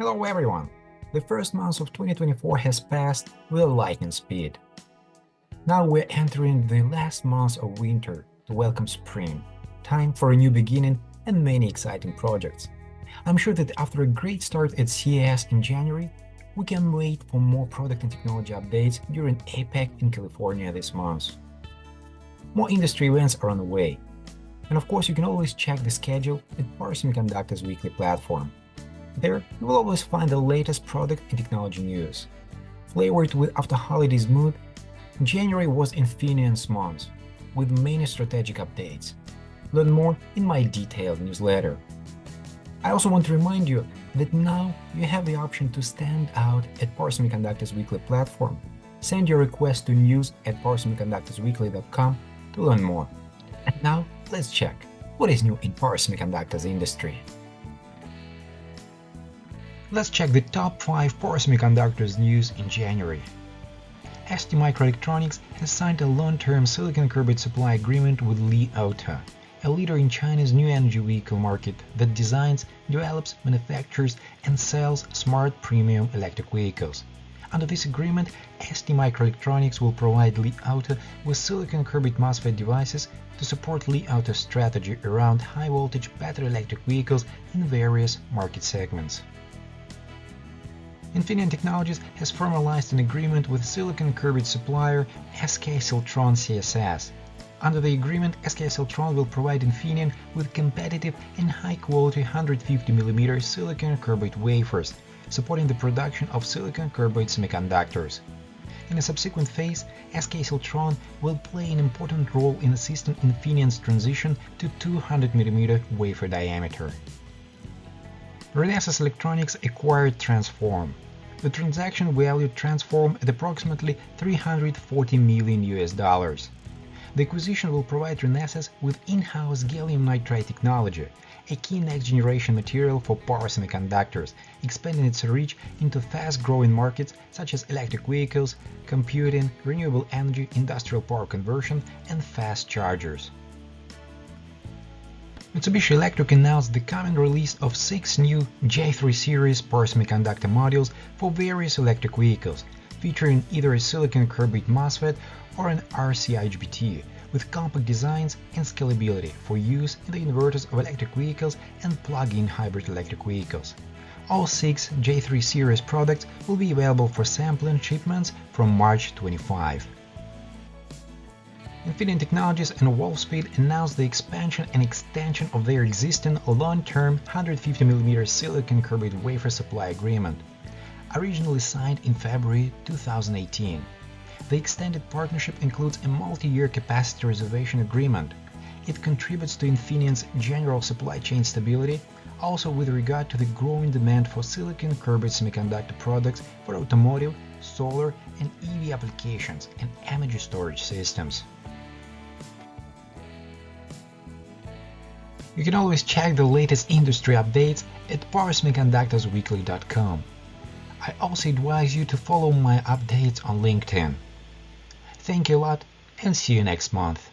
Hello everyone! The first month of 2024 has passed with a lightning speed. Now we're entering the last month of winter to welcome spring, time for a new beginning and many exciting projects. I'm sure that after a great start at CES in January, we can wait for more product and technology updates during APEC in California this month. More industry events are on the way. And of course, you can always check the schedule at Power Semiconductors Weekly platform. There, you will always find the latest product and technology news. Flavored with after-holidays mood, January was Infineon's month, with many strategic updates. Learn more in my detailed newsletter. I also want to remind you that now you have the option to stand out at Power Semiconductors Weekly platform. Send your request to news@powersemiconductorsweekly.com to learn more. And now, let's check what is new in Power Semiconductors industry. Let's check the top 5 Power Semiconductors news in January. STMicroelectronics has signed a long-term silicon carbide supply agreement with Li Auto, a leader in China's new energy vehicle market that designs, develops, manufactures, and sells smart premium electric vehicles. Under this agreement, STMicroelectronics will provide Li Auto with silicon carbide MOSFET devices to support Li Auto's strategy around high-voltage battery electric vehicles in various market segments. Infineon Technologies has formalized an agreement with silicon carbide supplier SK Siltron CSS. Under the agreement, SK Siltron will provide Infineon with competitive and high-quality 150mm silicon carbide wafers, supporting the production of silicon carbide semiconductors. In a subsequent phase, SK Siltron will play an important role in assisting Infineon's transition to 200mm wafer diameter. Renesas Electronics acquired Transform. The transaction valued Transform at approximately $340 million. The acquisition will provide Renesas with in-house gallium nitride technology, a key next-generation material for power semiconductors, expanding its reach into fast-growing markets such as electric vehicles, computing, renewable energy, industrial power conversion, and fast chargers. Mitsubishi Electric announced the coming release of 6 new J3 series power semiconductor modules for various electric vehicles, featuring either a silicon carbide MOSFET or an RC IGBT, with compact designs and scalability for use in the inverters of electric vehicles and plug-in hybrid electric vehicles. All 6 J3 series products will be available for sampling shipments from March 25. Infineon Technologies and Wolfspeed announced the expansion and extension of their existing long-term 150mm silicon carbide wafer supply agreement, originally signed in February 2018. The extended partnership includes a multi-year capacity reservation agreement. It contributes to Infineon's general supply chain stability, also with regard to the growing demand for silicon carbide semiconductor products for automotive, solar, and EV applications and energy storage systems. You can always check the latest industry updates at powersemiconductorsweekly.com. I also advise you to follow my updates on LinkedIn. Thank you a lot and see you next month.